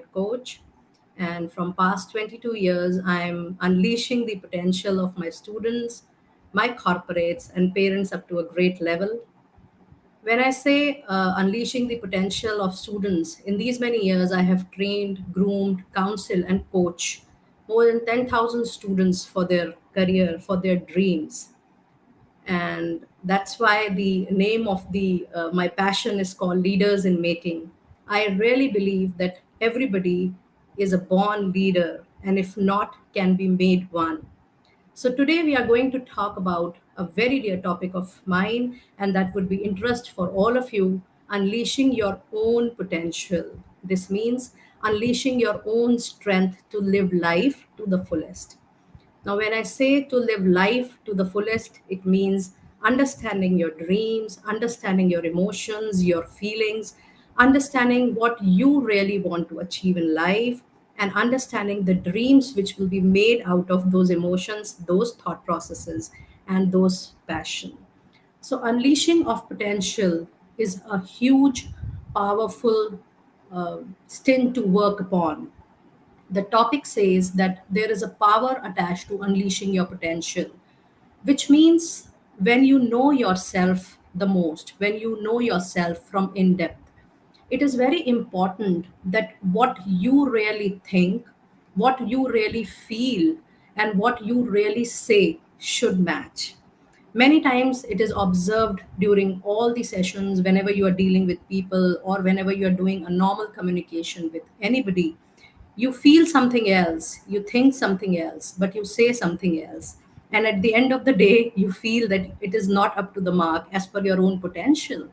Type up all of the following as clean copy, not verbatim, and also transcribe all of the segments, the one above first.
coach, and from past 22 years, I'm unleashing the potential of my students, my corporates, and parents up to a great level. When I say unleashing the potential of students, in these many years, I have trained, groomed, counseled, and coached more than 10,000 students for their career, for their dreams. And that's why the name of the my passion is called Leaders in Making. I really believe that everybody is a born leader, and if not, can be made one. So today we are going to talk about a very dear topic of mine, and that would be interest for all of you: unleashing your own potential. This means unleashing your own strength to live life to the fullest. Now, when I say to live life to the fullest, it means understanding your dreams, understanding your emotions, your feelings, understanding what you really want to achieve in life, and understanding the dreams which will be made out of those emotions, those thought processes, and those passion. So, unleashing of potential is a huge, powerful stint to work upon. The topic says that there is a power attached to unleashing your potential, which means when you know yourself the most, when you know yourself from in depth, it is very important that what you really think, what you really feel, and what you really say should match. Many times it is observed during all the sessions, whenever you are dealing with people or whenever you are doing a normal communication with anybody, you feel something else, you think something else, but you say something else. And at the end of the day, you feel that it is not up to the mark as per your own potential.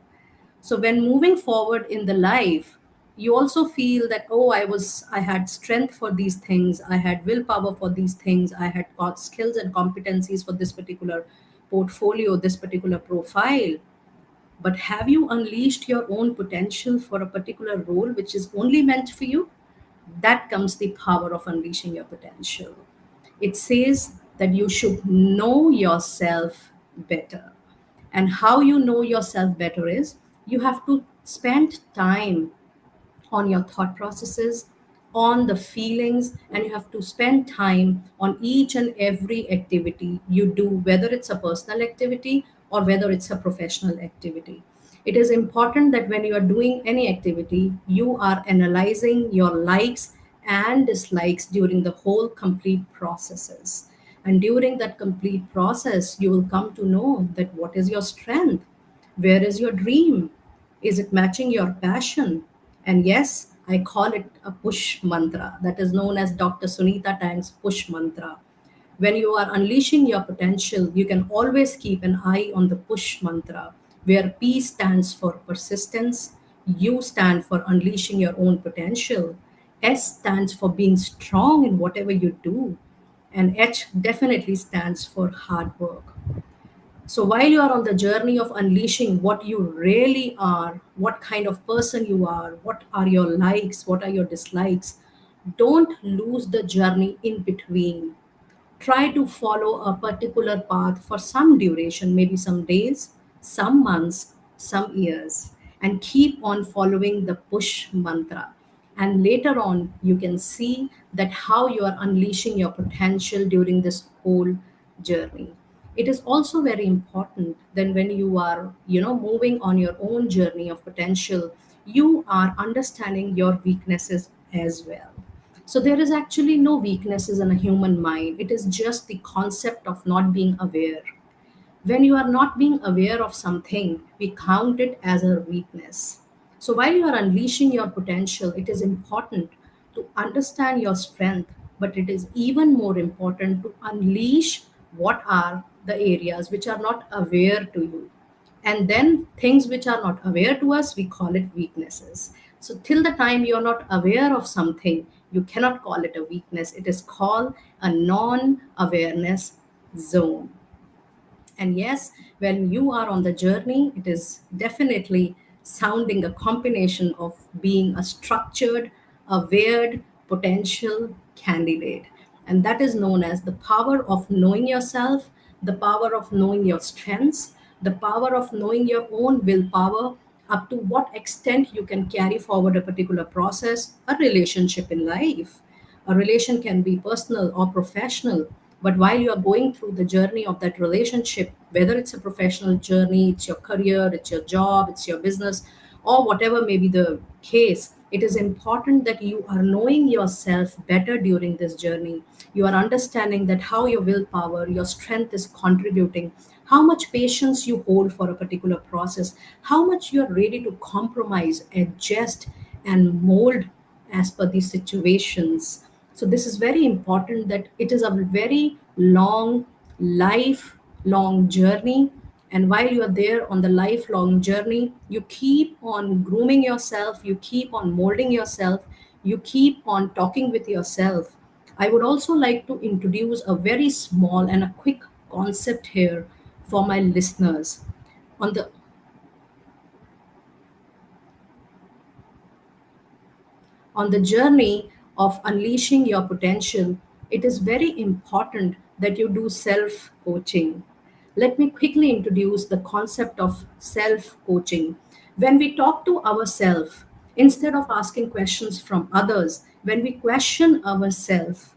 So when moving forward in the life, you also feel that, oh, I had strength for these things, I had willpower for these things, I had got skills and competencies for this particular portfolio, this particular profile. But have you unleashed your own potential for a particular role which is only meant for you? That comes the power of unleashing your potential. It says that you should know yourself better. And how you know yourself better is you have to spend time on your thought processes, on the feelings, and you have to spend time on each and every activity you do, whether it's a personal activity or whether it's a professional activity. It is important that when you are doing any activity, you are analyzing your likes and dislikes during the whole complete processes. And during that complete process, you will come to know that what is your strength, where is your dream, is it matching your passion? And yes, I call it a push mantra that is known as Dr. Sunita Tang's push mantra. When you are unleashing your potential, you can always keep an eye on the push mantra, where P stands for persistence, U stand for unleashing your own potential, S stands for being strong in whatever you do, and H definitely stands for hard work. So while you are on the journey of unleashing what you really are, what kind of person you are, what are your likes, what are your dislikes, don't lose the journey in between. Try to follow a particular path for some duration, maybe some days, some months, some years, and keep on following the push mantra. And later on, you can see that how you are unleashing your potential during this whole journey. It is also very important that when you are, moving on your own journey of potential, you are understanding your weaknesses as well. So there is actually no weaknesses in a human mind. It is just the concept of not being aware. When you are not being aware of something, we count it as a weakness. So while you are unleashing your potential, it is important to understand your strength, but it is even more important to unleash what are the areas which are not aware to you. And then things which are not aware to us, we call it weaknesses. So till the time you're not aware of something, you cannot call it a weakness. It is called a non-awareness zone. And yes, when you are on the journey, it is definitely sounding a combination of being a structured, aware, potential candidate. And that is known as the power of knowing yourself, the power of knowing your strengths, the power of knowing your own willpower, up to what extent you can carry forward a particular process, a relationship in life. A relation can be personal or professional, but while you are going through the journey of that relationship, whether it's a professional journey, it's your career, it's your job, it's your business, or whatever may be the case, it is important that you are knowing yourself better during this journey. You are understanding that how your willpower, your strength is contributing, how much patience you hold for a particular process, how much you are ready to compromise, adjust, and mold as per the situations. So this is very important, that it is a very long, lifelong journey. And while you are there on the lifelong journey, you keep on grooming yourself, you keep on molding yourself, you keep on talking with yourself. I would also like to introduce a very small and a quick concept here for my listeners. On the On the journey of unleashing your potential, it is very important that you do self coaching. Let me quickly introduce the concept of self coaching. When we talk to ourselves, instead of asking questions from others, when we question ourselves,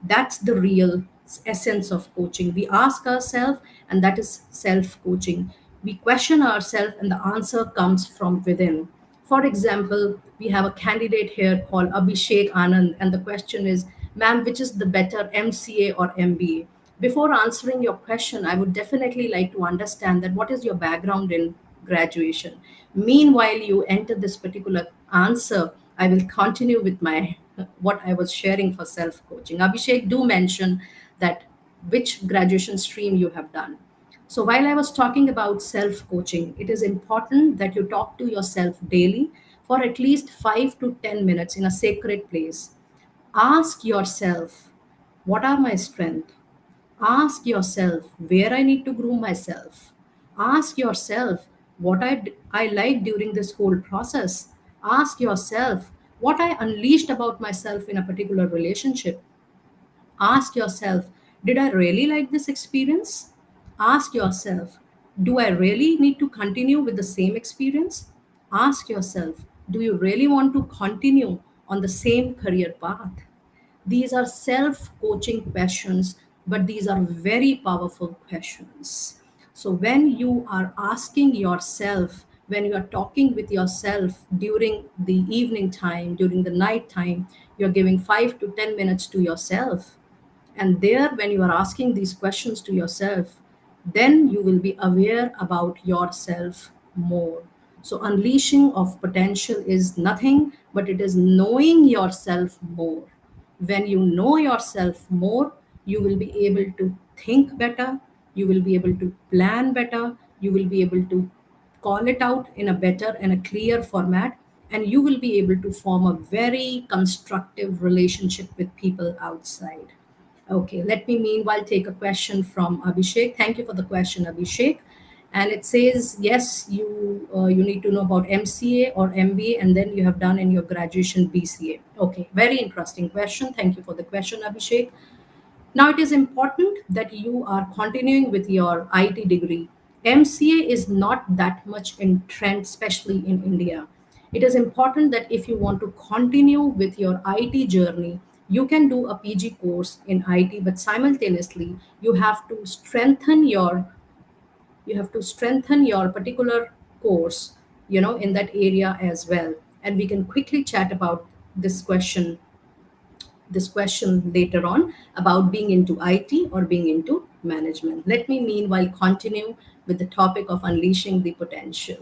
that's the real essence of coaching. We ask ourselves, and that is self coaching. We question ourselves, and the answer comes from within. For example, we have a candidate here called Abhishek Anand, and the question is, ma'am, which is the better, MCA or MBA? Before answering your question, I would definitely like to understand that what is your background in graduation. Meanwhile, you enter this particular answer, I will continue with my what I was sharing for self coaching. Abhishek, do mention that which graduation stream you have done. So while I was talking about self coaching, it is important that you talk to yourself daily for at least 5 to 10 minutes in a sacred place. Ask yourself, what are my strengths? Ask yourself where I need to groom myself. Ask yourself what I like during this whole process. Ask yourself what I unleashed about myself in a particular relationship. Ask yourself, did I really like this experience? Ask yourself, do I really need to continue with the same experience? Ask yourself, do you really want to continue on the same career path? These are self coaching questions, but these are very powerful questions. So, when you are asking yourself, when you are talking with yourself during the evening time, during the night time, you're giving 5 to 10 minutes to yourself. And there, when you are asking these questions to yourself, then you will be aware about yourself more. So, unleashing of potential is nothing but it is knowing yourself more. When you know yourself more, you will be able to think better, you will be able to plan better, you will be able to call it out in a better and a clear format, and you will be able to form a very constructive relationship with people outside. Okay, let me meanwhile take a question from Abhishek. Thank you for the question, Abhishek. And it says, yes, you need to know about MCA or MBA, and then you have done in your graduation BCA. Okay, very interesting question. Thank you for the question, Abhishek. Now, it is important that you are continuing with your IT degree. MCA is not that much in trend, especially in India. It is important that if you want to continue with your IT journey, you can do a PG course in IT, but simultaneously, you have to strengthen your particular course, in that area as well. And we can quickly chat about this question later on about being into IT or being into management. Let me meanwhile continue with the topic of unleashing the potential.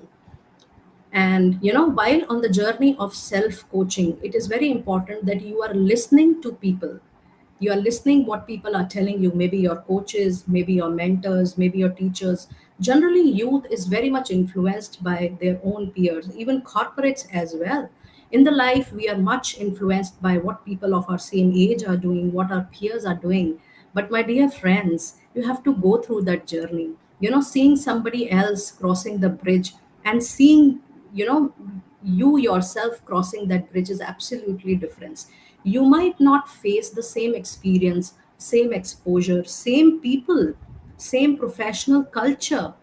And while on the journey of self coaching, it is very important that you are listening to people. You are listening what people are telling you, maybe your coaches, maybe your mentors, maybe your teachers. Generally, youth is very much influenced by their own peers, even corporates as well. In the life, we are much influenced by what people of our same age are doing, what our peers are doing. But my dear friends, you have to go through that journey. Seeing somebody else crossing the bridge and seeing, you know, you yourself crossing that bridge is absolutely different. You might not face the same experience, same exposure, same people, same professional culture,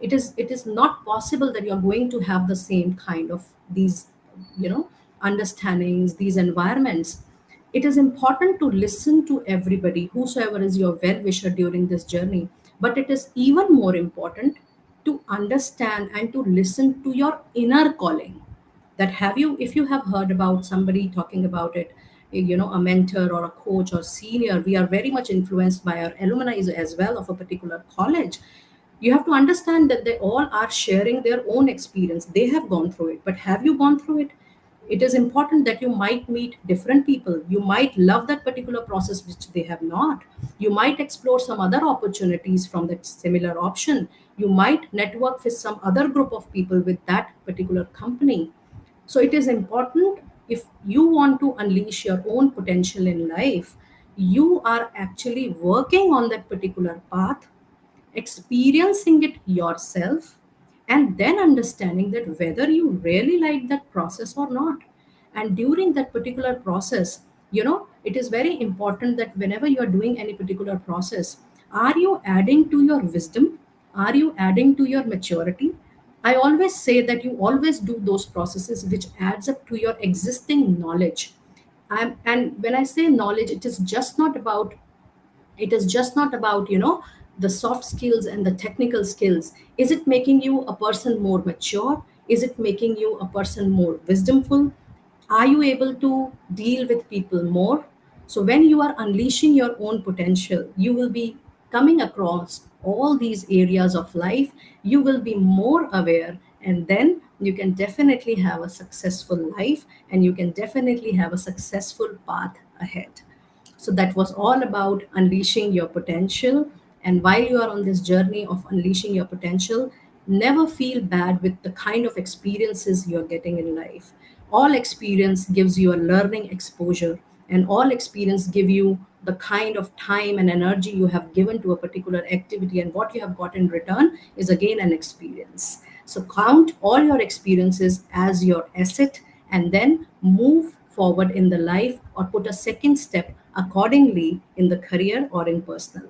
It is not possible that you're going to have the same kind of these, you know understandings, these environments. It is important to listen to everybody, whosoever is your well wisher during this journey, but it is even more important to understand and to listen to your inner calling. That, have you if you have heard about somebody talking about it, a mentor or a coach or senior, we are very much influenced by our alumni as well of a particular college. You have to understand that they all are sharing their own experience. They have gone through it, but have you gone through it? It is important that you might meet different people. You might love that particular process which they have not. You might explore some other opportunities from that similar option. You might network with some other group of people with that particular company. So it is important, if you want to unleash your own potential in life, you are actually working on that particular path, experiencing it yourself, and then understanding that whether you really like that process or not. And during that particular process, it is very important that whenever you are doing any particular process, are you adding to your wisdom? Are you adding to your maturity? I always say that you always do those processes which adds up to your existing knowledge. And when I say knowledge, it is just not about the soft skills and the technical skills. Is it making you a person more mature? Is it making you a person more wisdomful? Are you able to deal with people more? So when you are unleashing your own potential, you will be coming across all these areas of life. You will be more aware, and then you can definitely have a successful life, and you can definitely have a successful path ahead. So that was all about unleashing your potential. And while you are on this journey of unleashing your potential, never feel bad with the kind of experiences you're getting in life. All experience gives you a learning exposure, and all experience give you the kind of time and energy you have given to a particular activity, and what you have got in return is again an experience. So count all your experiences as your asset, and then move forward in the life, or put a second step accordingly in the career or in personal